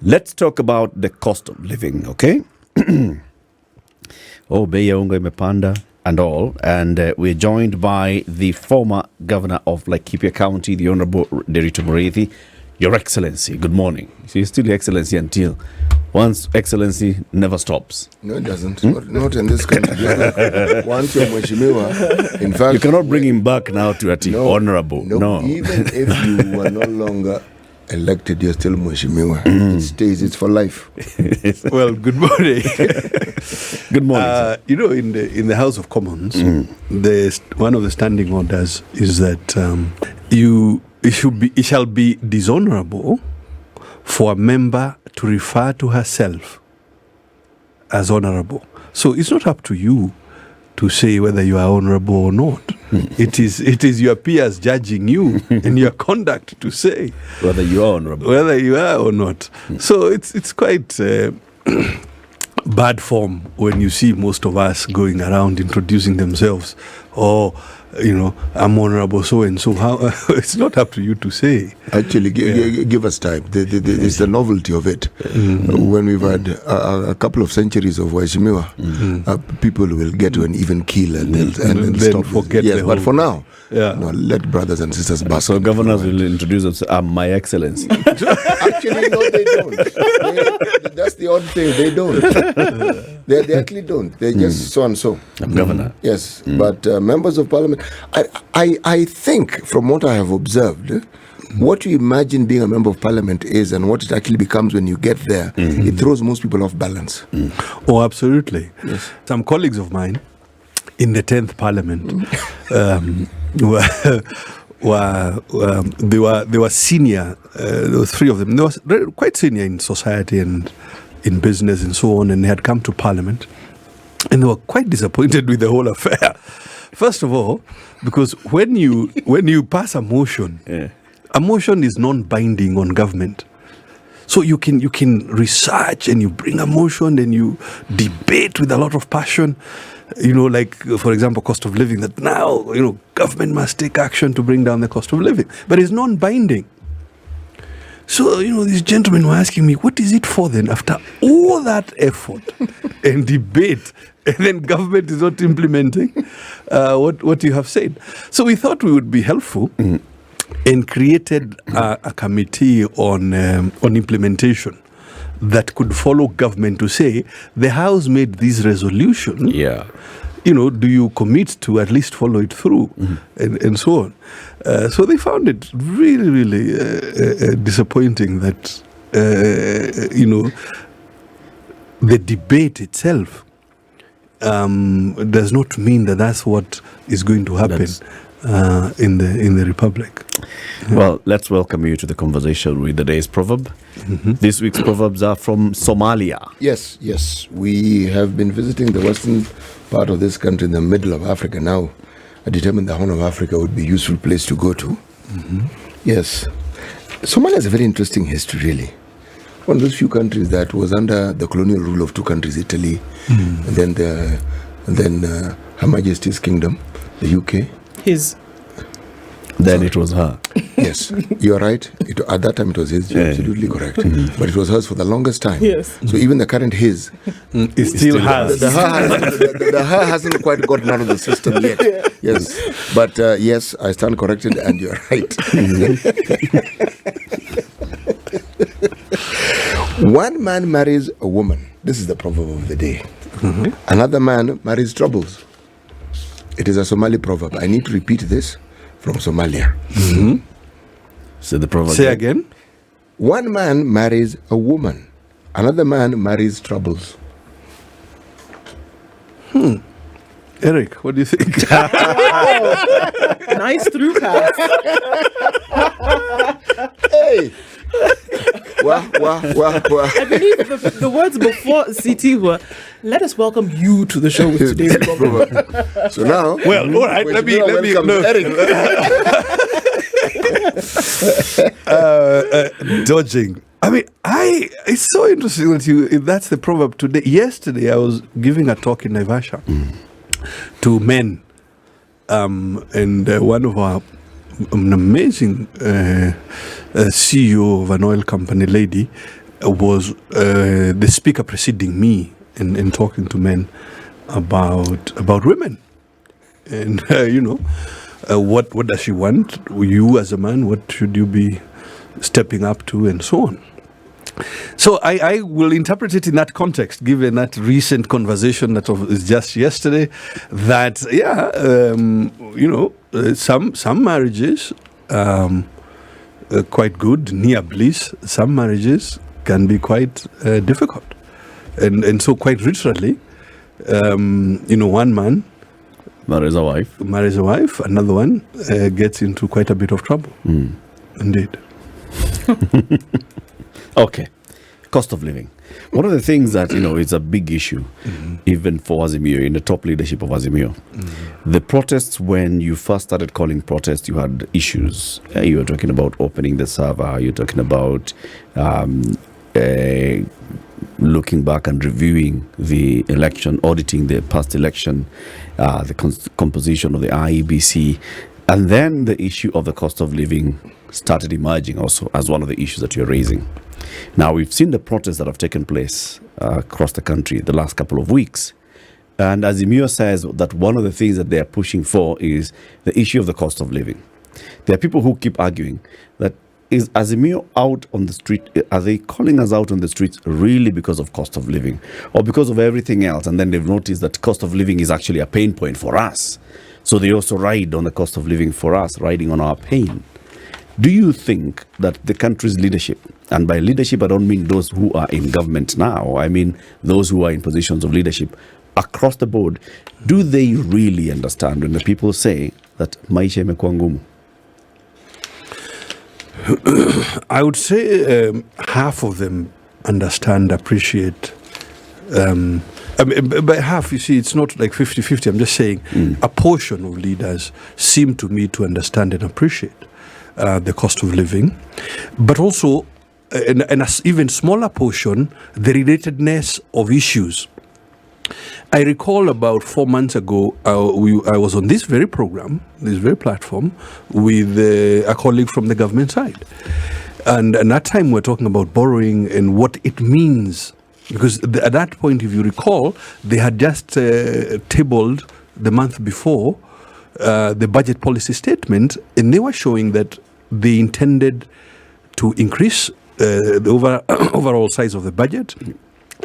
Let's talk about the cost of living, okay? Bei ya unga imepanda and all. And we're joined by the former governor of Laikipia County, the Honorable NDIRITU. Your Excellency, good morning. So you're still Your Excellency until once Excellency never stops. No, it doesn't. Not in this country. Once you're Mheshimiwa, in fact... You cannot bring him back now to Honorable. No. Even if you are no longer elected, you're still Mheshimiwa. It stays. It's for life. Well, good morning. Good morning. In the House of Commons, one of the standing orders is that it shall be dishonorable for a member to refer to herself as honorable. So it's not up to you to say whether you are honorable or not. It is your peers judging you and your conduct to say whether you are honorable, whether you are or not. So it's quite bad form when you see most of us going around introducing themselves. I'm honorable so and so. How it's not up to you to say. Actually, give us time. It's the novelty of it. When we've had a couple of centuries of Waheshimiwa, people will get to an even keel and then stop. Forget. Yes, but for now, let brothers and sisters bask. So governors will introduce themselves. I'm My Excellency. Actually, no, they don't. That's the odd thing. They don't. They actually don't. They're just so and so. I'm governor. Yes, but members of parliament. I think, from what I have observed, what you imagine being a member of parliament is and what it actually becomes when you get there, it throws most people off balance. Oh, absolutely. Yes. Some colleagues of mine in the 10th parliament they were senior. There were three of them. They were quite senior in society and in business and so on, and they had come to parliament, and they were quite disappointed with the whole affair. First of all, because when you pass a motion, a motion is non-binding on government. So you can research and you bring a motion and you debate with a lot of passion. Like, for example, cost of living, that now, government must take action to bring down the cost of living. But it's non-binding. So, these gentlemen were asking me, what is it for then, after all that effort and debate, and then government is not implementing what you have said? So we thought we would be helpful and created a committee on implementation that could follow government to say, the House made this resolution. Yeah. Do you commit to at least follow it through and so on? So they found it really, really disappointing that, the debate itself does not mean that that's what is going to happen in the Republic. Well, let's welcome you to the conversation with the day's proverb. This week's proverbs are from Somalia. Yes. We have been visiting the western part of this country in the middle of Africa now. I determined the Horn of Africa would be a useful place to go to. Yes. Somalia has a very interesting history, really. One of those few countries that was under the colonial rule of two countries, Italy, and then Her Majesty's Kingdom, the UK. Then it was her. Yes, you are right. At that time, it was his. You're absolutely correct. But it was hers for the longest time. Yes. So even the current his, it still has. The her hasn't quite gotten out of the system yet. Yes. But yes, I stand corrected, and you're right. One man marries a woman. This is the proverb of the day. Another man marries troubles. It is a Somali proverb. I need to repeat this from Somalia. So the proverb. Say again. One man marries a woman. Another man marries troubles. Eric, what do you think? Nice through pass. Hey! Wah. I believe the words before CT were, let us welcome you to the show with today's program. So now... Well, all right, let me dodging. I mean, it's so interesting that that's the proverb today. Yesterday, I was giving a talk in Naivasha to men, and one of our an amazing CEO of an oil company lady was the speaker preceding me in talking to men about women. And, what does she want? You as a man, what should you be stepping up to, and so on. So I will interpret it in that context, given that recent conversation that was just yesterday, that, some marriages quite good, near bliss. Some marriages can be quite difficult. And so quite literally, one man marries a wife, another one gets into quite a bit of trouble. Indeed. Okay. Cost of living. One of the things that, is a big issue, even for Azimio, in the top leadership of Azimio. The protests, when you first started calling protests, you had issues. You were talking about opening the server. You're talking about looking back and reviewing the election, auditing the past election, the composition of the IEBC. And then the issue of the cost of living started emerging also as one of the issues that you're raising. Now, we've seen the protests that have taken place across the country the last couple of weeks. And Azimio says that one of the things that they are pushing for is the issue of the cost of living. There are people who keep arguing that, is Azimio out on the street? Are they calling us out on the streets really because of cost of living or because of everything else? And then they've noticed that cost of living is actually a pain point for us. So they also ride on the cost of living for us, riding on our pain. Do you think that the country's leadership, and by leadership I don't mean those who are in government now, I mean those who are in positions of leadership across the board, do they really understand when the people say that maisha imekuwa ngumu? I would say half of them understand, appreciate. By half, you see, it's not like 50-50. I'm just saying a portion of leaders seem to me to understand and appreciate the cost of living, but also, and an even smaller portion, the relatedness of issues. I recall about 4 months ago, I was on this very program, this very platform, with a colleague from the government side. And at that time, we were talking about borrowing and what it means. Because at that point, if you recall, they had just tabled the month before the budget policy statement, and they were showing that they intended to increase the overall size of the budget.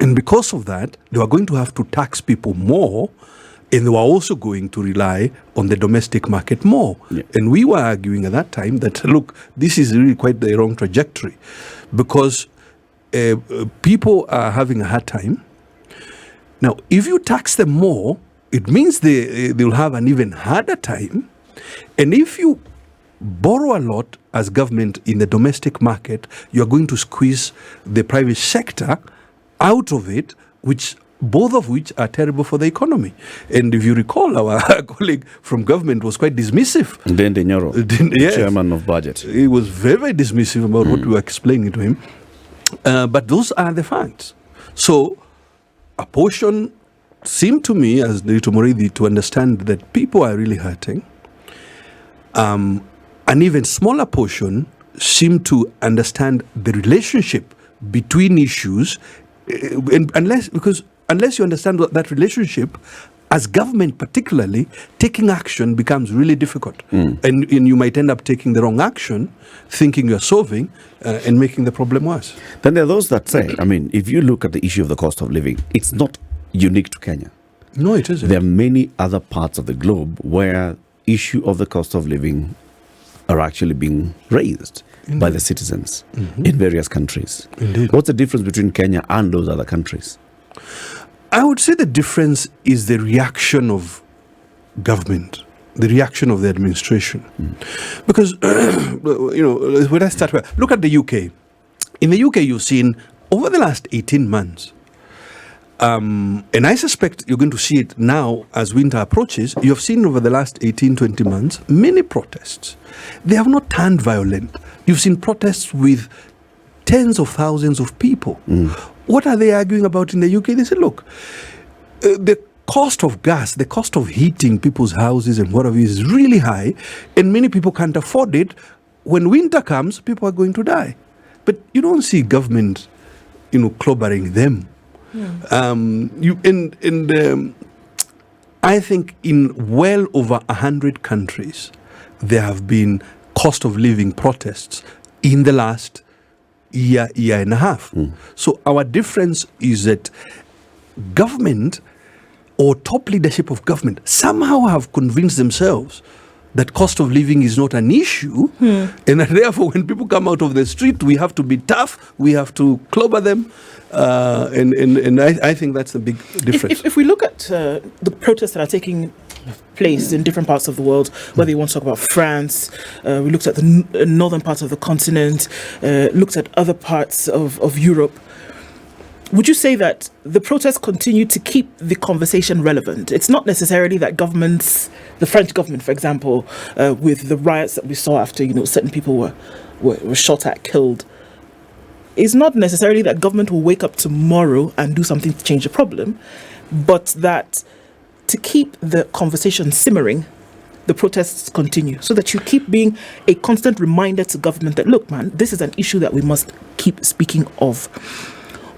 And because of that, they were going to have to tax people more, and they were also going to rely on the domestic market more. Yeah. And we were arguing at that time that, look, this is really quite the wrong trajectory, because people are having a hard time. Now, if you tax them more, it means they'll have an even harder time. And if you borrow a lot as government in the domestic market, you're going to squeeze the private sector out of it, both of which are terrible for the economy. And if you recall, our colleague from government was quite dismissive. Ndende Nyoro, yes, chairman of budget. He was very, very dismissive about what we were explaining to him. But those are the facts. So a portion seemed to me, as NDIRITU Muriithi, to understand that people are really hurting. An even smaller portion seemed to understand the relationship between issues, unless you understand that relationship, as government particularly, taking action becomes really difficult. And you might end up taking the wrong action, thinking you're solving, and making the problem worse. Then there are those that say, if you look at the issue of the cost of living, it's not unique to Kenya. No, it isn't. There are many other parts of the globe where issue of the cost of living are actually being raised by the citizens in various countries. Indeed. What's the difference between Kenya and those other countries? I would say the difference is the reaction of government, the reaction of the administration. Because, when I start, look at the UK. In the UK, you've seen over the last 18 months, and I suspect you're going to see it now as winter approaches, you have seen over the last 18, 20 months, many protests. They have not turned violent. You've seen protests with tens of thousands of people. What are they arguing about in the UK? They say, look, the cost of gas, the cost of heating people's houses and whatever is really high, and many people can't afford it. When winter comes, people are going to die. But you don't see government clobbering them. I think in well over 100 countries, there have been cost of living protests in the last year and a half. So our difference is that government or top leadership of government somehow have convinced themselves that cost of living is not an issue, and that therefore when people come out of the street, we have to be tough, we have to clobber them, and I think that's a big difference. If we look at the protests that are taking place in different parts of the world, whether you want to talk about France, we looked at the northern part of the continent, looked at other parts of Europe, would you say that the protests continue to keep the conversation relevant? It's not necessarily that governments, the French government, for example, with the riots that we saw after, certain people were shot at, killed. It's not necessarily that government will wake up tomorrow and do something to change the problem, but that to keep the conversation simmering, the protests continue, so that you keep being a constant reminder to government that, look, man, this is an issue that we must keep speaking of.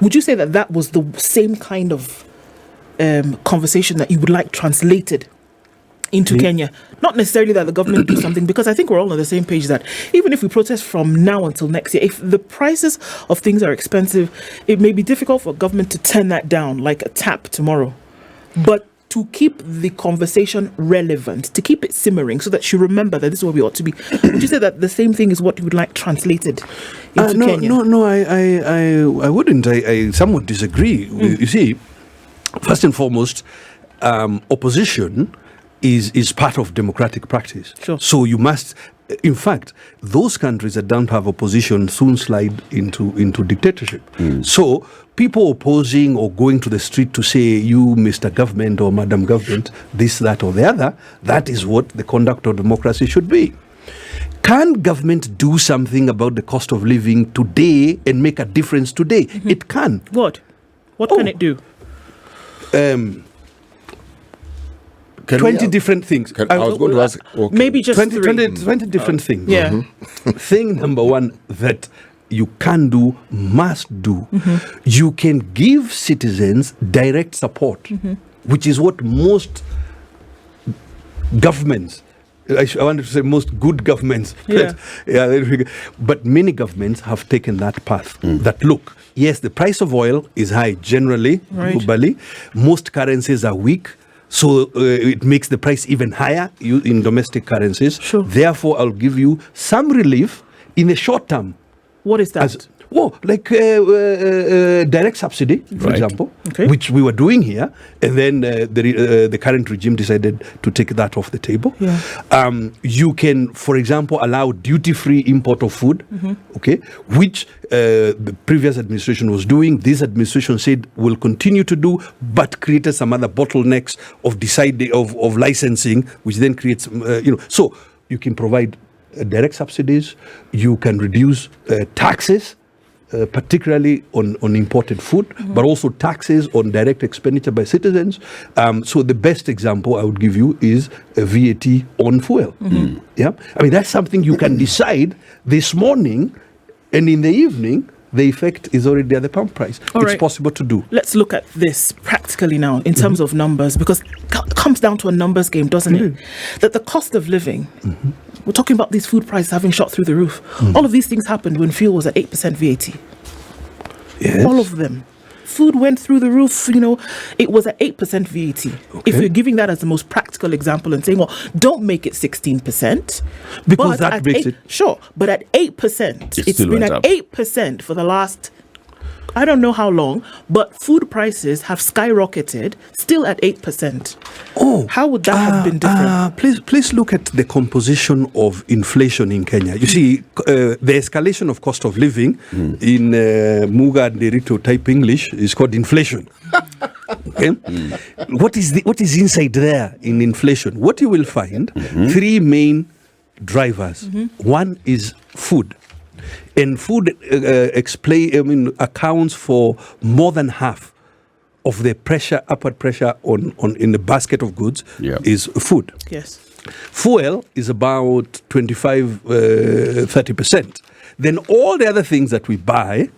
Would you say that that was the same kind of conversation that you would like translated into Kenya? Not necessarily that the government do something, because I think we're all on the same page that even if we protest from now until next year, if the prices of things are expensive, it may be difficult for government to turn that down like a tap tomorrow. But to keep the conversation relevant, to keep it simmering, so that you remember that this is where we ought to be. Would you say that the same thing is what you would like translated into Kenya? No, I wouldn't. I somewhat disagree. You see, first and foremost, opposition is part of democratic practice. Sure. So you must, in fact, those countries that don't have opposition soon slide into dictatorship. So people opposing or going to the street to say, you, Mr. Government or Madam Government, this, that or the other, that is what the conduct of democracy should be. Can government do something about the cost of living today and make a difference today? It can. What can it do? 20 different things. I was going to ask. Okay. Maybe just 20 different things. Yeah. Thing number one that you can do, must do, you can give citizens direct support, which is what most governments, I wanted to say most good governments, but many governments have taken that path. That look, yes, the price of oil is high generally, globally. Most currencies are weak. So it makes the price even higher in domestic currencies. Sure. Therefore, I'll give you some relief in the short term. What is that? Like direct subsidy, for example, which we were doing here, and then the current regime decided to take that off the table. Yeah. You can, for example, allow duty-free import of food, which the previous administration was doing. This administration said will continue to do, but created some other bottlenecks of licensing, which then creates, So you can provide direct subsidies. You can reduce taxes. Particularly on imported food, but also taxes on direct expenditure by citizens. So the best example I would give you is a VAT on fuel. Yeah, I mean, that's something you can decide this morning, and in the evening, the effect is already at the pump price. It's possible to do. Let's look at this practically now in terms of numbers, because it comes down to a numbers game, doesn't it? That the cost of living, we're talking about these food prices having shot through the roof. All of these things happened when fuel was at 8% VAT. Yes. All of them. Food went through the roof, it was at 8% VAT. If you're giving that as the most practical example and saying, well, don't make it 16%. Because that makes it... Sure, but at 8%, it's been at 8% for the last, I don't know how long, but food prices have skyrocketed, still at 8%. How would that have been different? Please look at the composition of inflation in Kenya. You see, the escalation of cost of living in Muga NDIRITU type English is called inflation. What is inside there in inflation? What you will find, three main drivers. One is food. And food accounts for more than half of the upward pressure in the basket of goods is food. Yes. Fuel is about 25, 30%. Then all the other things that we buy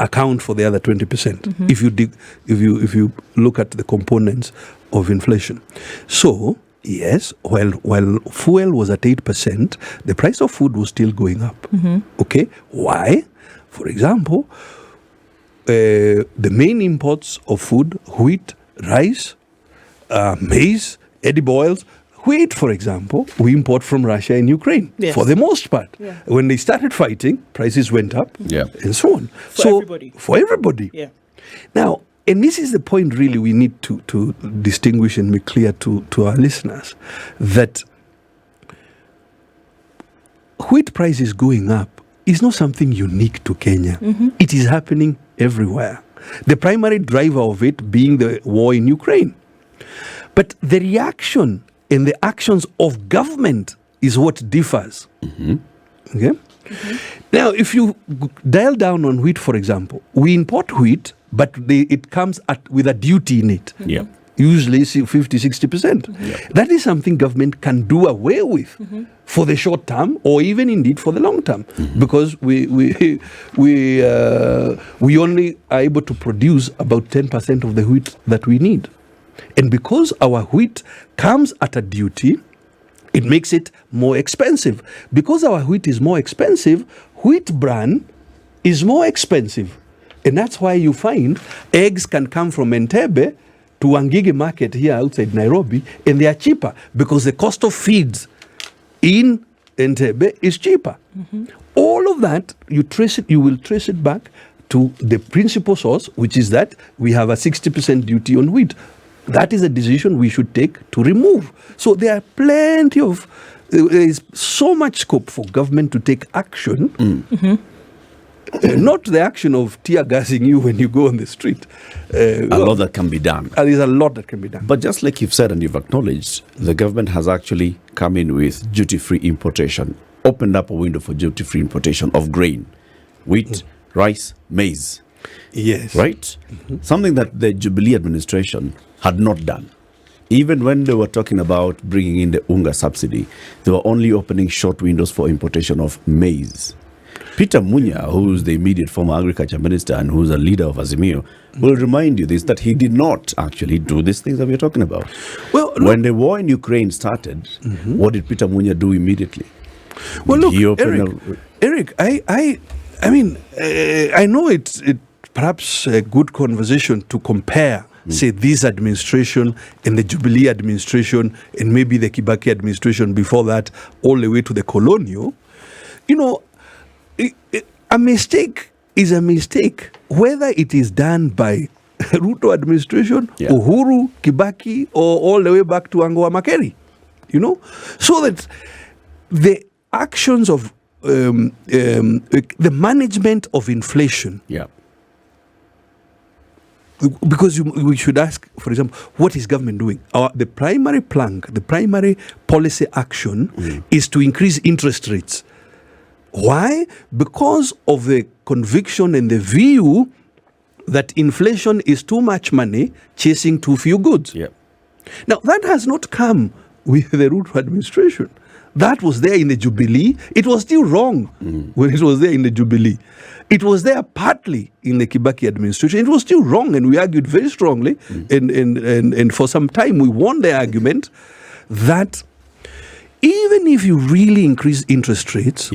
account for the other 20%. If you look at the components of inflation. So yes, while fuel was at 8%, the price of food was still going up. Okay, why? For example, the main imports of food, wheat, rice, maize, edible oils. Wheat, for example, we import from Russia and Ukraine for the most part. Yeah. When they started fighting, prices went up and so on. For everybody. Yeah. Now, and this is the point really we need to distinguish and make clear to our listeners, that wheat prices going up is not something unique to Kenya. It is happening everywhere. The primary driver of it being the war in Ukraine. But the reaction and the actions of government is what differs. Okay? Now, if you dial down on wheat, for example, we import wheat, but it comes with a duty in it. Usually 50-60%. That is something government can do away with for the short term, or even indeed for the long term, because we only are able to produce about 10% of the wheat that we need. And because our wheat comes at a duty, it makes it more expensive. Because our wheat is more expensive, wheat bran is more expensive. And that's why you find eggs can come from Entebbe to Wangige market here outside Nairobi, and they are cheaper because the cost of feeds in Entebbe is cheaper. All of that, you will trace it back to the principal source, which is that we have a 60% duty on wheat. That is a decision we should take to remove. So there are there is so much scope for government to take action, not the action of tear gassing you when you go on the street. A lot that can be done. There's a lot that can be done. But just like you've said and you've acknowledged, the government has actually come in with duty-free importation, opened up a window for duty-free importation of grain, wheat, rice, maize. Yes. Right? Something that the Jubilee administration had not done. Even when they were talking about bringing in the UNGA subsidy, they were only opening short windows for importation of maize. Peter Munya, who's the immediate former agriculture minister and who's a leader of Azimio, will remind you this, that he did not actually do these things that we're talking about. Well, when the war in Ukraine started, what did Peter Munya do immediately? Well, look, Eric, I mean, I know it's perhaps a good conversation to compare, say, this administration and the Jubilee administration and maybe the Kibaki administration before that, all the way to the colonial. You know, a mistake is a mistake, whether it is done by Ruto administration, Uhuru, Kibaki, or all the way back to Angoa Makeri. You know, so that the actions of the management of inflation. Because we should ask, for example, what is government doing? The primary plank, the primary policy action is to increase interest rates. Why? Because of the conviction and the view that inflation is too much money chasing too few goods. Now, that has not come with the Ruto administration. That was there in the Jubilee. It was still wrong when it was there in the Jubilee. It was there partly in the Kibaki administration. It was still wrong, and we argued very strongly. And for some time, we won the argument that even if you really increase interest rates,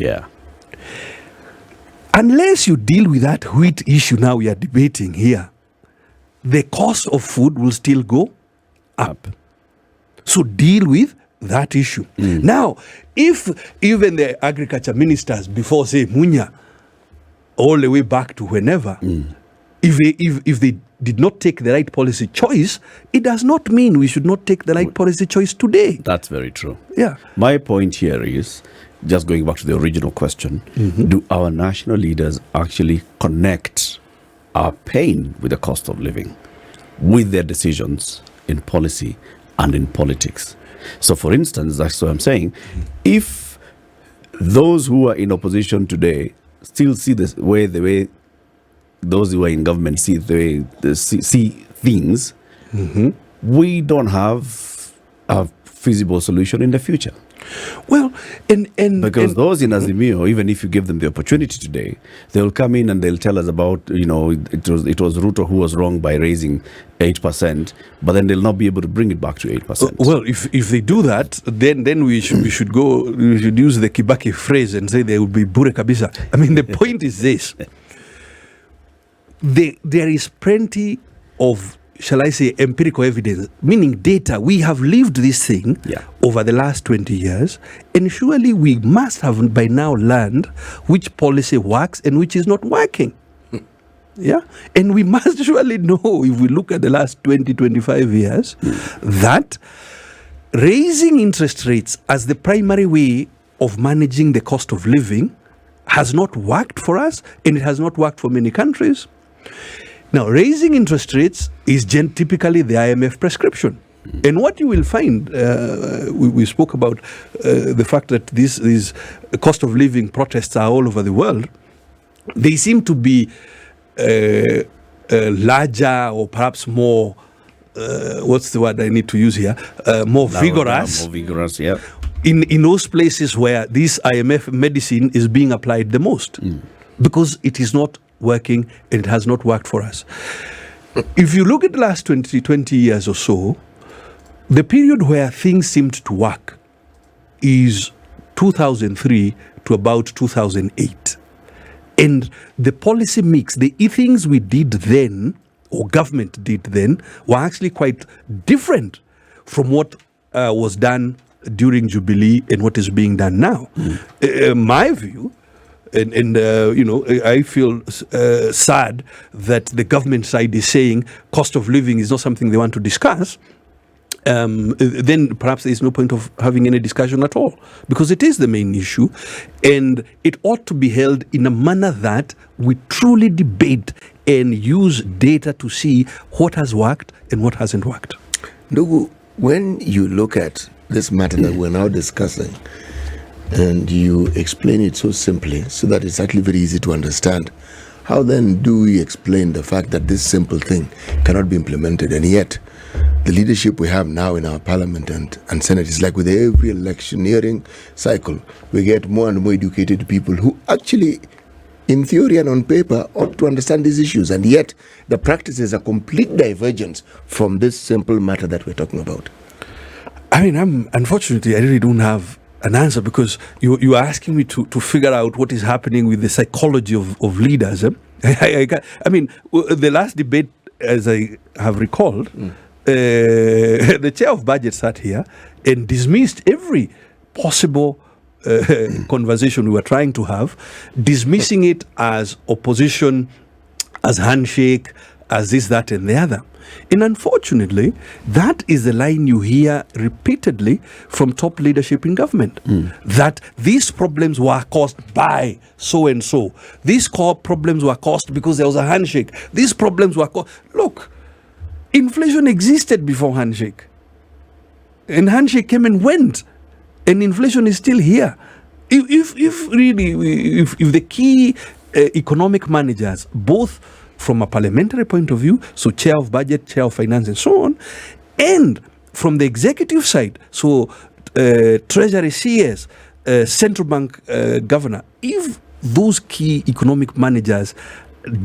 unless you deal with that wheat issue now we are debating here, the cost of food will still go up. So deal with that issue. Now, if even the agriculture ministers before, say, Munya, all the way back to whenever, if they did not take the right policy choice, it does not mean we should not take the right policy choice today. That's very true. My point here is, just going back to the original question, do our national leaders actually connect our pain with the cost of living with their decisions in policy and in politics? So, for instance, that's what I'm saying. If those who are in opposition today still see the way those who are in government see see things, we don't have a feasible solution in the future. Well, Because those in Azimio, even if you give them the opportunity today, they'll come in and they'll tell us about, it was Ruto who was wrong by raising 8%, but then they'll not be able to bring it back to 8%. Well, if they do that, then we should use the Kibaki phrase and say they will be bure kabisa. I mean, the point is this: there is plenty of, shall I say, empirical evidence, meaning data. We have lived this thing over the last 20 years, and surely we must have by now learned which policy works and which is not working. Yeah, and we must surely know, if we look at the last 20, 25 years, that raising interest rates as the primary way of managing the cost of living has not worked for us, and it has not worked for many countries. Now, raising interest rates is typically the IMF prescription. And what you will find, we spoke about the fact that these cost of living protests are all over the world. They seem to be larger, or perhaps more, what's the word I need to use here? More vigorous. More vigorous, yeah. In those places where this IMF medicine is being applied the most. Because it is not working, and it has not worked for us. If you look at the last 20 years or so, the period where things seemed to work is 2003 to about 2008. And the policy mix, the things we did then, or government did then, were actually quite different from what was done during Jubilee and what is being done now. My view, and I feel sad that the government side is saying cost of living is not something they want to discuss. Then perhaps there is no point of having any discussion at all, because it is the main issue, and it ought to be held in a manner that we truly debate and use data to see what has worked and what hasn't worked. Ndugu, when you look at this matter that we're now discussing, and you explain it so simply so that it's actually very easy to understand, how then do we explain the fact that this simple thing cannot be implemented? And yet the leadership we have now in our parliament and senate is like with every electioneering cycle, we get more and more educated people who actually, in theory and on paper, ought to understand these issues, and yet the practice is a complete divergence from this simple matter that we're talking about. I mean, unfortunately, I really don't have an answer, because you are asking me to figure out what is happening with the psychology of leaders. I mean, the last debate, as I have recalled, the chair of budget sat here and dismissed every possible conversation we were trying to have, dismissing it as opposition, as handshake, as this, that, and the other. And unfortunately, that is the line you hear repeatedly from top leadership in government, that these problems were caused by so-and-so. These core problems were caused because there was a handshake. These problems were caused... Look, inflation existed before handshake. And handshake came and went. And inflation is still here. If the key economic managers, both from a parliamentary point of view, so chair of budget, chair of finance, and so on, and from the executive side, so treasury CS, central bank governor, if those key economic managers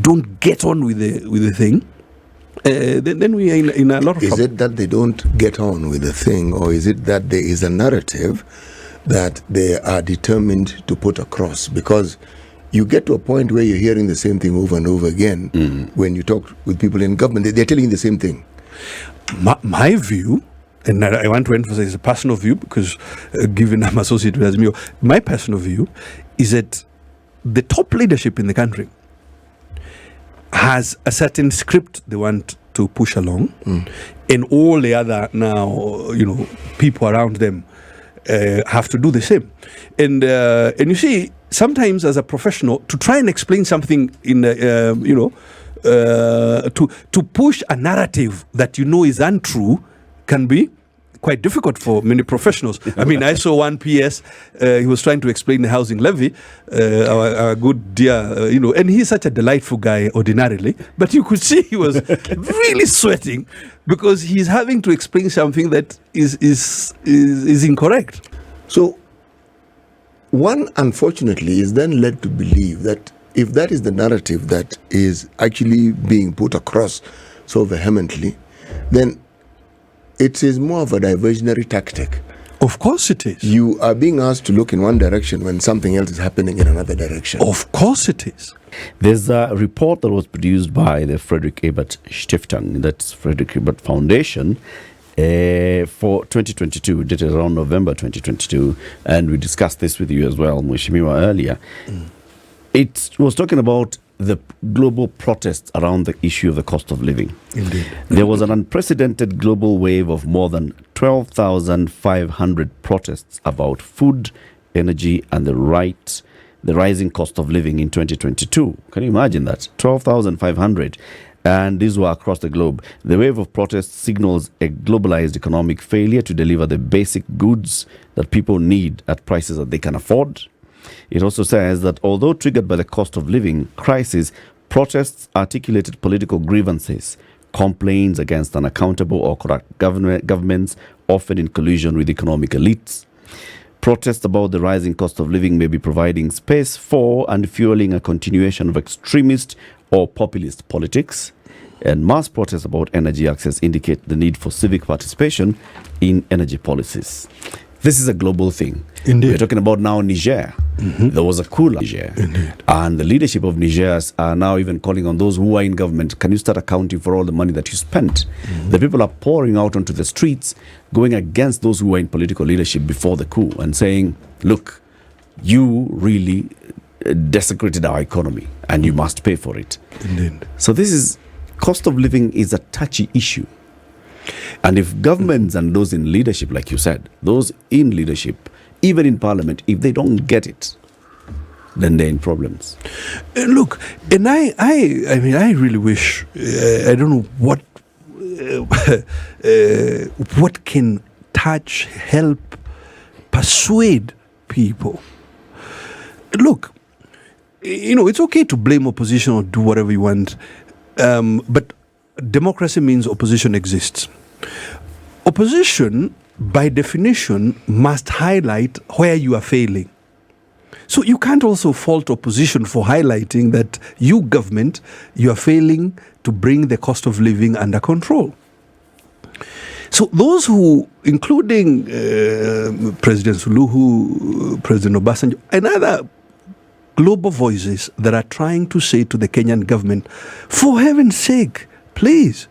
don't get on with the thing, then we are in a lot of trouble. Is it that they don't get on with the thing, or is it that there is a narrative that they are determined to put across? Because you get to a point where you're hearing the same thing over and over again. When you talk with people in government, they're telling you the same thing. My view, and I want to emphasize a personal view, because given I'm associated with Azimio, my personal view is that the top leadership in the country has a certain script they want to push along, and all the other people around them have to do the same. And you see, sometimes as a professional, to try and explain something in to push a narrative that is untrue can be quite difficult for many professionals. I mean, I saw one PS, he was trying to explain the housing levy, our good dear, and he's such a delightful guy ordinarily, but you could see he was really sweating because he's having to explain something that is incorrect. So one, unfortunately, is then led to believe that if that is the narrative that is actually being put across so vehemently, then it is more of a diversionary tactic. Of course it is. You are being asked to look in one direction when something else is happening in another direction. Of course it is. There's a report that was produced by the Frederick Ebert Stiftung, that's Frederick Ebert Foundation, for 2022, dated around November 2022, and we discussed this with you as well, Mheshimiwa, earlier. It was talking about the global protests around the issue of the cost of living. Indeed. There was an unprecedented global wave of more than 12,500 protests about food, energy, and the rising cost of living in 2022. Can you imagine that? 12,500. And these were across the globe. The wave of protests signals a globalized economic failure to deliver the basic goods that people need at prices that they can afford. It also says that although triggered by the cost of living crisis, protests articulated political grievances, complaints against unaccountable or corrupt governments, often in collusion with economic elites. Protests about the rising cost of living may be providing space for and fueling a continuation of extremist or populist politics. And mass protests about energy access indicate the need for civic participation in energy policies. This is a global thing. Indeed. We're talking about now Niger. There was a coup in Niger. Indeed. And the leadership of Niger are now even calling on those who are in government, can you start accounting for all the money that you spent? The people are pouring out onto the streets, going against those who were in political leadership before the coup and saying, look, you really desecrated our economy and you must pay for it. Indeed. So this is, cost of living is a touchy issue. And if governments and those in leadership, like you said, those in leadership, even in parliament, if they don't get it, then they're in problems. Look, and I mean, I really wish, I don't know what can touch, help, persuade people. Look, you know, it's okay to blame opposition or do whatever you want, but democracy means opposition exists. Opposition, by definition, must highlight where you are failing. So you can't also fault opposition for highlighting that you, government, you are failing to bring the cost of living under control. So those who, including President Suluhu, President Obasanjo, and other global voices that are trying to say to the Kenyan government, for heaven's sake, please,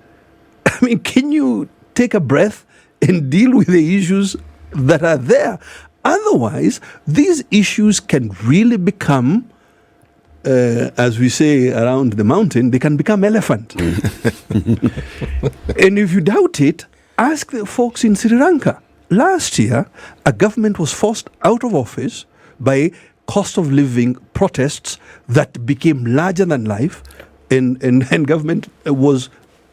I mean, can you take a breath and deal with the issues that are there? Otherwise, these issues can really become, as we say around the mountain, they can become elephant. And if you doubt it, ask the folks in Sri Lanka. Last year, a government was forced out of office by cost of living protests that became larger than life, and government was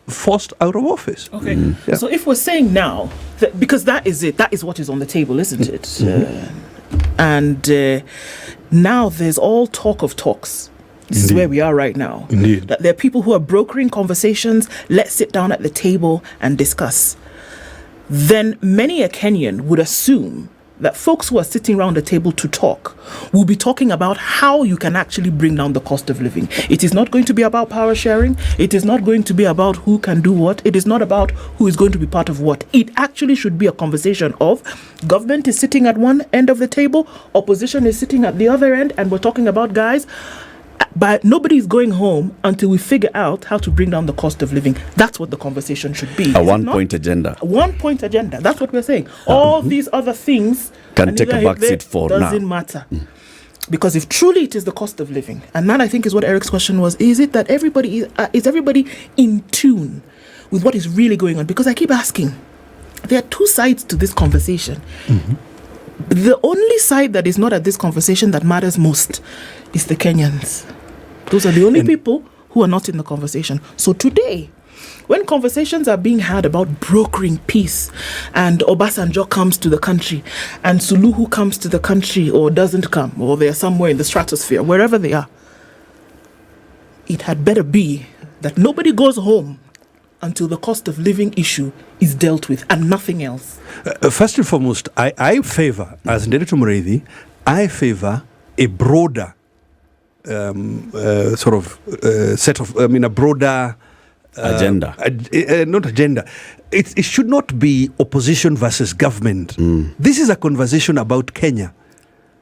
forced out of office. Okay, Yeah. so if we're saying now, that, because that is it, that is what is on the table, isn't it? And now there's all talk of talks. This is Indeed. where we are right now. Indeed. That there are people who are brokering conversations. Let's sit down at the table and discuss. Then many a Kenyan would assume that folks who are sitting around the table to talk will be talking about how you can actually bring down the cost of living. It is not going to be about power sharing. It is not going to be about who can do what. It is not about who is going to be part of what. It actually should be a conversation of government is sitting at one end of the table, opposition is sitting at the other end, and we're talking about, guys, but nobody is going home until we figure out how to bring down the cost of living. That's what the conversation should be. A one-point agenda. A one-point agenda. That's what we're saying. All these other things Can take a back seat for now. doesn't matter. Because if truly it is the cost of living, and that I think is what Eric's question was, is it that everybody is everybody in tune with what is really going on? Because I keep asking, there are two sides to this conversation. The only side that is not at this conversation that matters most is the Kenyans. Those are the only people who are not in the conversation. So today, when conversations are being had about brokering peace, and Obasanjo comes to the country, and Suluhu comes to the country or doesn't come, or they are somewhere in the stratosphere, wherever they are, it had better be that nobody goes home until the cost of living issue is dealt with and nothing else? First and foremost, I favor, as NDIRITU Muriithi, I favor a broader a broader agenda. Not agenda. It should not be opposition versus government. This is a conversation about Kenya.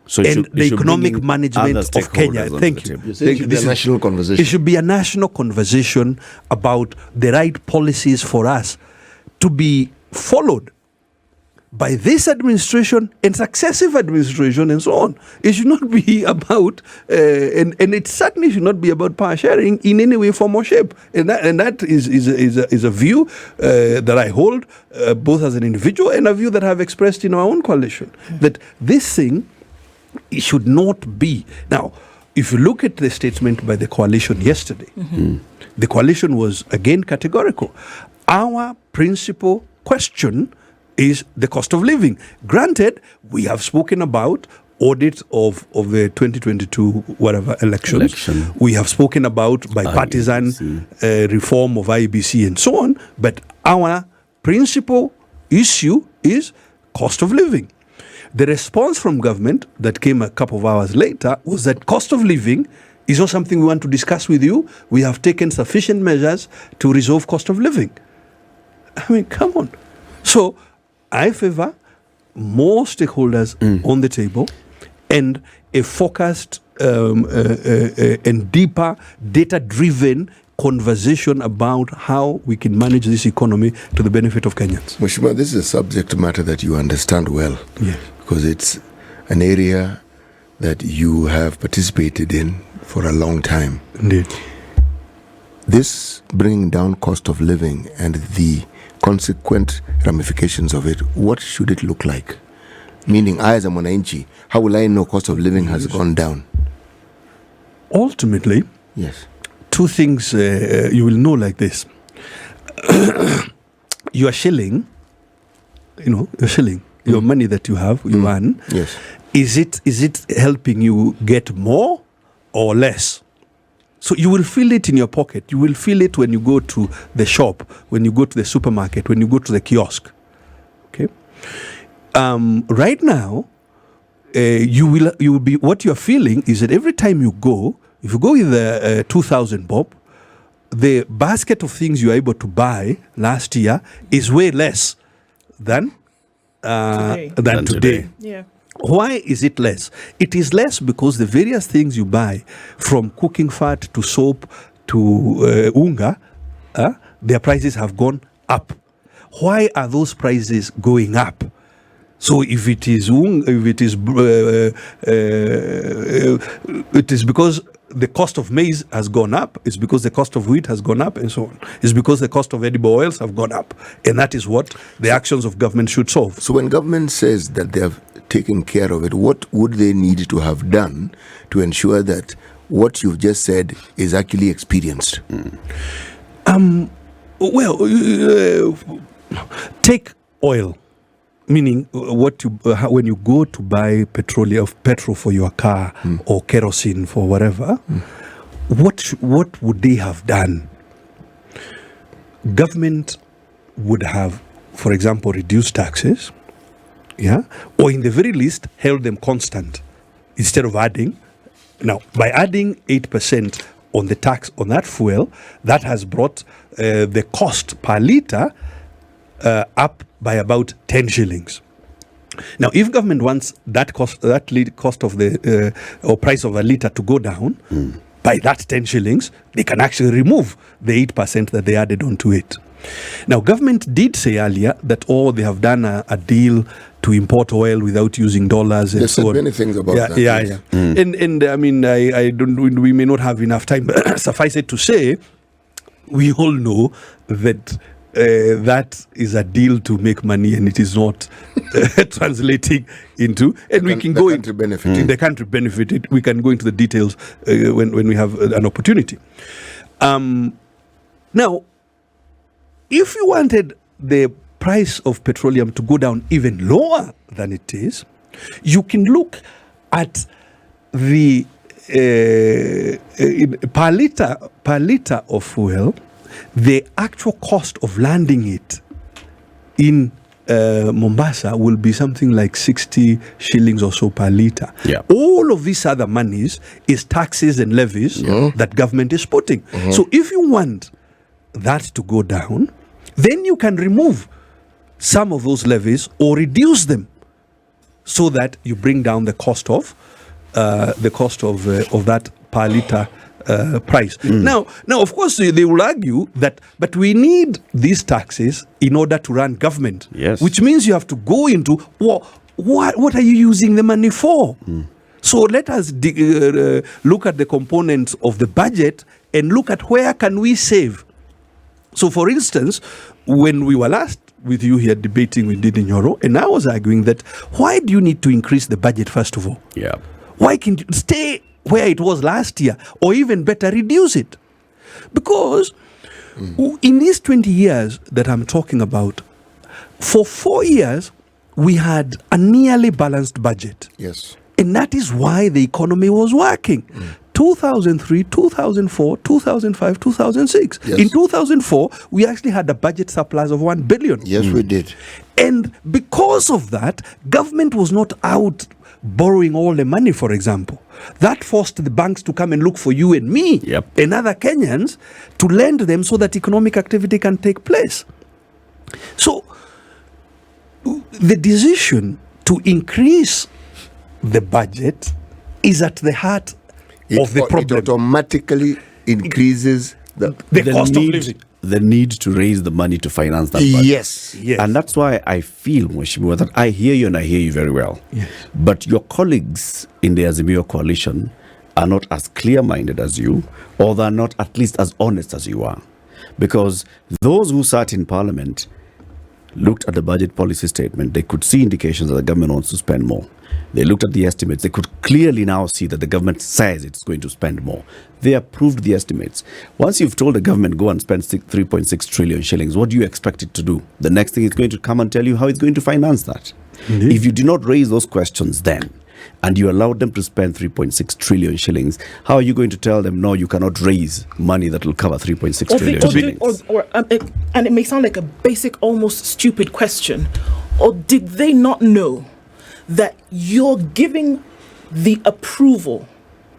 So And the economic management of Kenya. Thank you. You say it should be a national conversation. It should be a national conversation about the right policies for us to be followed by this administration and successive administration and so on. It should not be about, and it certainly should not be about power sharing in any way, form or shape. And that is a view that I hold both as an individual and a view that I've expressed in our own coalition. That this thing, it should not be. Now, if you look at the statement by the coalition yesterday, the coalition was again categorical. Our principal question is the cost of living. Granted, we have spoken about audit of the 2022 elections. We have spoken about bipartisan reform of IBC and so on. But our principal issue is cost of living. The response from government that came a couple of hours later was that cost of living is not something we want to discuss with you. We have taken sufficient measures to resolve cost of living. I mean, come on. So I favor more stakeholders on the table and a focused and deeper data-driven conversation about how we can manage this economy to the benefit of Kenyans. Mheshimiwa, this is a subject matter that you understand well. Yeah. Because it's an area that you have participated in for a long time. Indeed. This bringing down cost of living and the consequent ramifications of it, what should it look like? Meaning, I as a mwananchi, how will I know cost of living has gone down? Ultimately, Yes. two things you will know like this. Your shilling, your money that you have, you earn, Yes. is it helping you get more or less? So you will feel it in your pocket. You will feel it when you go to the shop, when you go to the supermarket, when you go to the kiosk. Okay. Right now, you will be, what you are feeling is that every time you go, if you go with 2,000 bob, the basket of things you are able to buy last year is way less than today. Yeah. Why is it less? It is less because the various things you buy, from cooking fat to soap to unga, their prices have gone up. Why are those prices going up? So if it is it is because the cost of maize has gone up, it's because the cost of wheat has gone up, and so on. It's because the cost of edible oils have gone up. And that is what the actions of government should solve. So when government says that they have taken care of it, what would they need to have done to ensure that what you've just said is actually experienced? Take oil. Meaning, when you go to buy petrol for your car or kerosene for whatever, what would they have done? Government would have, for example, reduced taxes, or in the very least held them constant instead of adding. Now, by adding 8% on the tax on that fuel, that has brought the cost per litre up by about 10 shillings. Now, if government wants that cost of the or price of a litre to go down by that 10 shillings, they can actually remove the 8% that they added onto it. Now, government did say earlier that they have done a deal to import oil without using dollars and so on. There's many things about that. Yeah. And I mean, I don't. We may not have enough time, but suffice it to say, we all know that that is a deal to make money, and it is not translating into. And we can go into the country benefited. We can go into the details when we have an opportunity. Now, if you wanted the price of petroleum to go down even lower than it is, you can look at the per liter of fuel. the actual cost of landing it in Mombasa will be something like 60 shillings or so per litre. Yeah. All of these other monies is taxes and levies that government is putting. So if you want that to go down, then you can remove some of those levies or reduce them so that you bring down the cost of that per litre price. Now, of course, they will argue that, but we need these taxes in order to run government. Yes. Which means you have to go into, what are you using the money for? So let us look at the components of the budget and look at where can we save. So, for instance, when we were last with you here debating with Didi Nyoro, and I was arguing that why do you need to increase the budget first of all? Yeah. Why can't you stay where it was last year, or even better, reduce it? Because in these 20 years that I'm talking about, for 4 years, we had a nearly balanced budget. Yes. And that is why the economy was working. 2003, 2004, 2005, 2006. Yes. In 2004, we actually had a budget surplus of 1 billion. Yes, we did. And because of that, government was not out borrowing all the money, for example. That forced the banks to come and look for you and me and other Kenyans to lend them so that economic activity can take place. So the decision to increase the budget is at the heart of the problem. It automatically increases the cost of living. The need to raise the money to finance that budget. Yes. And that's why I feel, Mheshimiwa, that I hear you and I hear you very well. Yes. But your colleagues in the Azimio coalition are not as clear-minded as you, or they're not at least as honest as you are. Because those who sat in Parliament looked at the budget policy statement, they could see indications that the government wants to spend more. They looked at the estimates. They could clearly now see that the government says it's going to spend more. They approved the estimates. Once you've told the government, go and spend 3.6 trillion shillings, what do you expect it to do? The next thing it's going to come and tell you how it's going to finance that. Indeed. If you do not raise those questions then, and you allowed them to spend 3.6 trillion shillings, how are you going to tell them, no, you cannot raise money that will cover 3.6 trillion shillings? And it may sound like a basic, almost stupid question. Or did they not know that you're giving the approval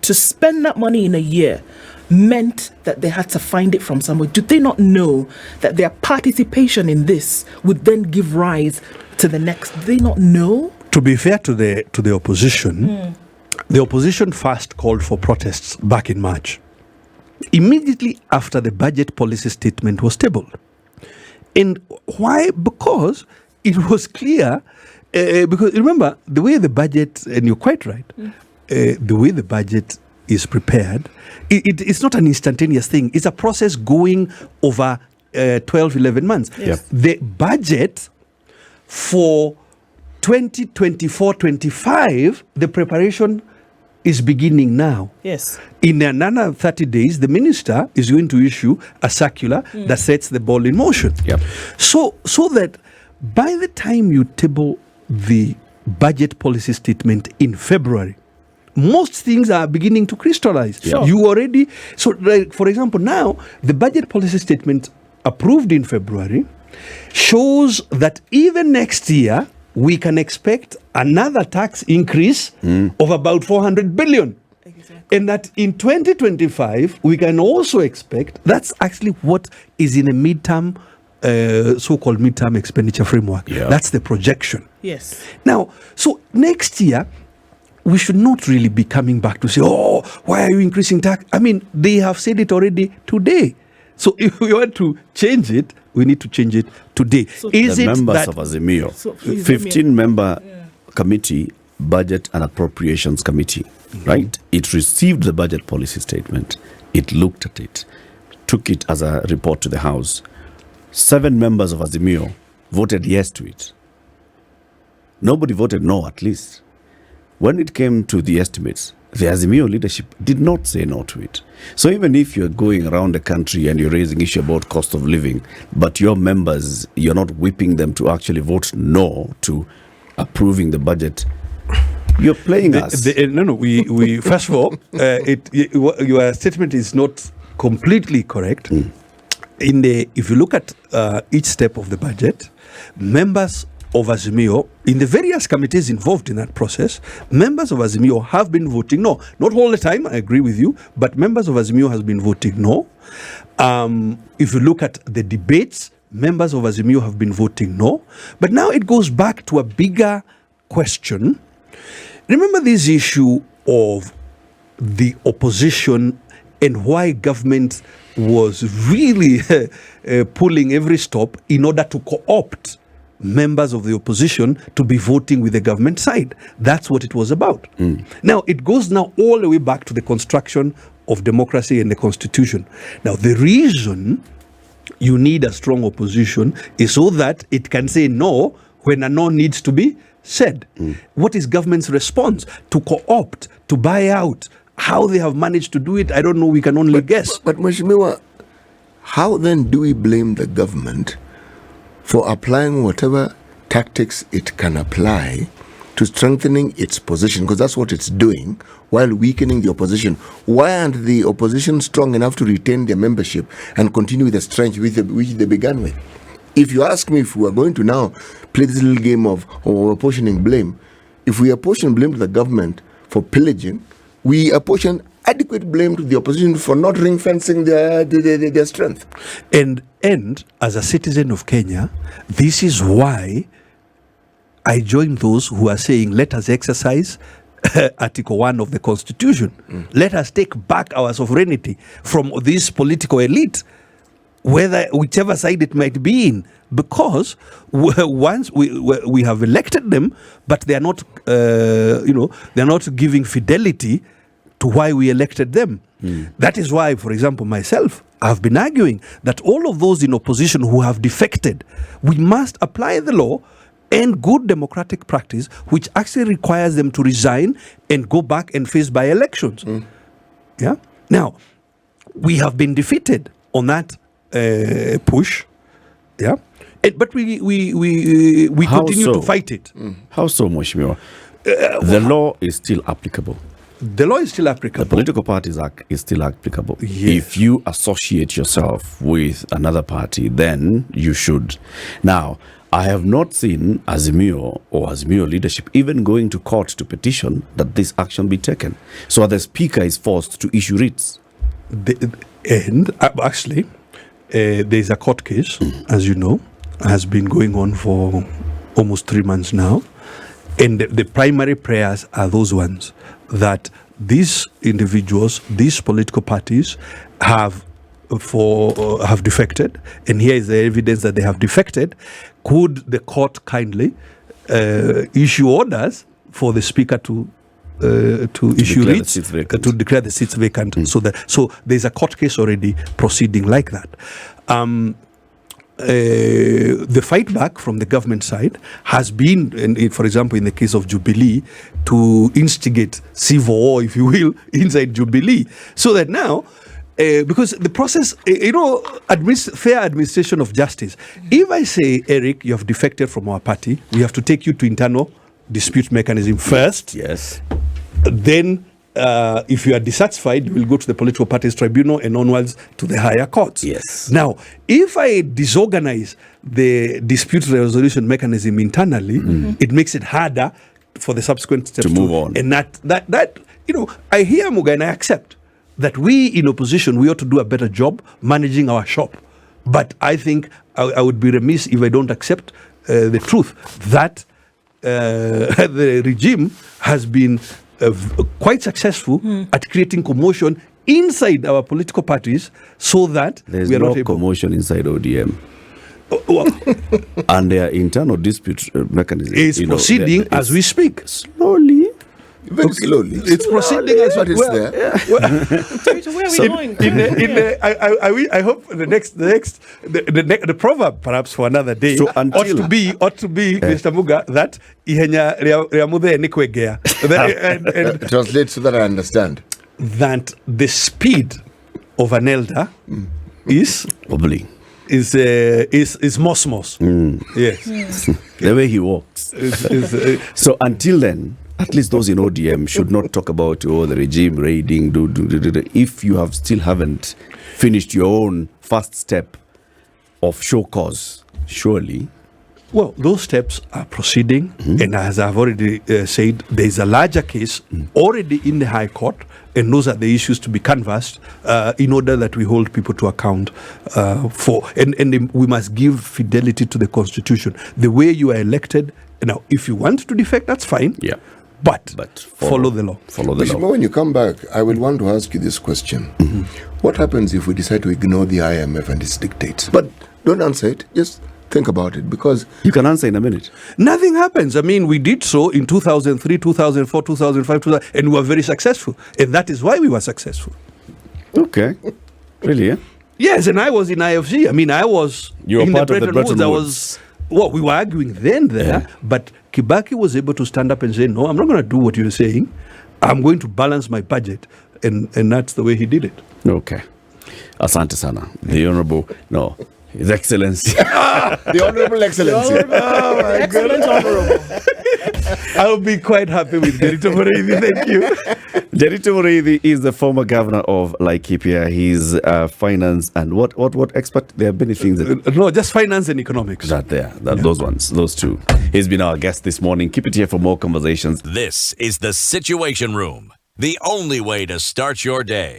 to spend that money in a year meant that they had to find it from somewhere? Do they not know that their participation in this would then give rise to the next? Do they not know? To be fair to the opposition, the opposition first called for protests back in March, immediately after the budget policy statement was tabled. And why? Because it was clear, because remember, the way the budget, and you're quite right, the way the budget is prepared, it's not an instantaneous thing. It's a process going over 12, 11 months. Yes. The budget for 2024-25, the preparation is beginning now. Yes. In another 30 days, the minister is going to issue a circular that sets the ball in motion. Yep. So that by the time you table the budget policy statement in February, most things are beginning to crystallize. Sure. You already, so like, for example, now the budget policy statement approved in February shows that even next year, we can expect another tax increase of about 400 billion. Exactly. And that in 2025, we can also expect, that's actually what is in a midterm, so-called midterm expenditure framework. Yeah. That's the projection. Yes. Now, so next year, we should not really be coming back to say, oh, why are you increasing tax? I mean, they have said it already today. So if we want to change it, we need to change it today. So is The it members that of Azimio, So please let me- 15-member committee, Budget and Appropriations Committee, right? It received the budget policy statement. It looked at it, took it as a report to the House. 7 members of Azimio voted yes to it. Nobody voted no, at least. When it came to the estimates, the Azimio leadership did not say no to it. So even if you're going around the country and you're raising issue about cost of living, but your members, you're not whipping them to actually vote no to approving the budget, you're playing us. No, we first of all, your statement is not completely correct. if you look at each step of the budget, members of Azimio, in the various committees involved in that process, members of Azimio have been voting no. Not all the time, I agree with you, but members of Azimio have been voting no. If you look at the debates, members of Azimio have been voting no. But now it goes back to a bigger question. Remember this issue of the opposition and why government was really pulling every stop in order to co-opt members of the opposition to be voting with the government side. That's what it was about. Now, it goes now all the way back to the construction of democracy and the constitution. Now, the reason you need a strong opposition is so that it can say no when a no needs to be said. What is government's response? To co-opt, to buy out. How they have managed to do it, I don't know, we can only guess. But Mheshimiwa, how then do we blame the government for applying whatever tactics it can apply to strengthening its position? Because that's what it's doing, while weakening the opposition. Why aren't the opposition strong enough to retain their membership and continue with the strength which they began with? If you ask me if we are going to now play this little game of apportioning blame, if we apportion blame to the government for pillaging, we apportion adequate blame to the opposition for not ring-fencing their strength. And as a citizen of Kenya, this is why I join those who are saying, let us exercise Article 1 of the Constitution. Let us take back our sovereignty from this political elite, whichever side it might be in, because once we have elected them, but they are not, they're not giving fidelity to why we elected them. That is why, for example, myself, I've been arguing that all of those in opposition who have defected, we must apply the law and good democratic practice, which actually requires them to resign and go back and face by-elections. Yeah. Now, we have been defeated on that push. Yeah. But we continue to fight it. How so, Mheshimiwa? The law is still applicable. The law is still applicable. The Political Parties Act is still applicable. Yes. If you associate yourself with another party, then you should. Now, I have not seen Azimio or Azimio leadership even going to court to petition that this action be taken. So the Speaker is forced to issue writs. Actually, there's a court case, as you know, has been going on for almost 3 months now. And the primary prayers are those ones that these individuals, these political parties have defected, and here is the evidence that they have defected. Could the court kindly issue orders for the Speaker to issue writs to declare the seats vacant? So there's a court case already proceeding like that. The fight back from the government side has been, for example, in the case of Jubilee, to instigate civil war, if you will, inside Jubilee, so that now, because the process, fair administration of justice. If I say, Eric, you have defected from our party, we have to take you to internal dispute mechanism first. Yes. Then, if you are dissatisfied, you will go to the political parties tribunal and onwards to the higher courts. Yes. Now, if I disorganize the dispute resolution mechanism internally, it makes it harder for the subsequent steps to move on. And that I hear Muga and I accept that we in opposition, we ought to do a better job managing our shop. But I think I would be remiss if I don't accept the truth that the regime has been quite successful at creating commotion inside our political parties, so that there's we are no not able. commotion inside ODM. And their internal dispute mechanism is proceeding as we speak. Slowly. Very slowly. It's proceeding as but it's there. Where are we going? I hope the proverb, perhaps for another day, So ought to be Mr. Muga, that ihenya ria muthe ni kwegea. And Translate so that I understand. that the speed of an elder is Wobbling. is mosmos. Yes. The way he walks. So until then, at least those in ODM should not talk about the regime raiding. If you still haven't finished your own first step of show cause, surely. Well, those steps are proceeding, and as I've already said, there's a larger case already in the High Court, and those are the issues to be canvassed in order that we hold people to account for, and we must give fidelity to the Constitution. The way you are elected, now, if you want to defect, that's fine. Yeah. But follow the law. Follow the Bishop, law. when you come back, I will want to ask you this question. What happens if we decide to ignore the IMF and its dictates? But don't answer it. Just think about it, because You can answer in a minute. Nothing happens. I mean, we did so in 2003, 2004, 2005, 2000, and we were very successful. And that is why we were successful. Okay. Really, yeah? Yes, and I was in IFC. I mean, I was You were in part the of the Bretton Woods. Bretton I was, well, we were arguing then there, but Kibaki was able to stand up and say, no, I'm not going to do what you're saying. I'm going to balance my budget. And that's the way he did it. Okay. Asante sana. The Honorable, no, His Excellency. the Honorable Excellency. Excellent, honorable. I'll be quite happy with Nderitu Mureithi. Thank you. Nderitu Mureithi is the former governor of Laikipia. He's finance and what expert? There are many things No, just finance and economics. those ones, those two. He's been our guest this morning. Keep it here for more conversations. This is the Situation Room, the only way to start your day.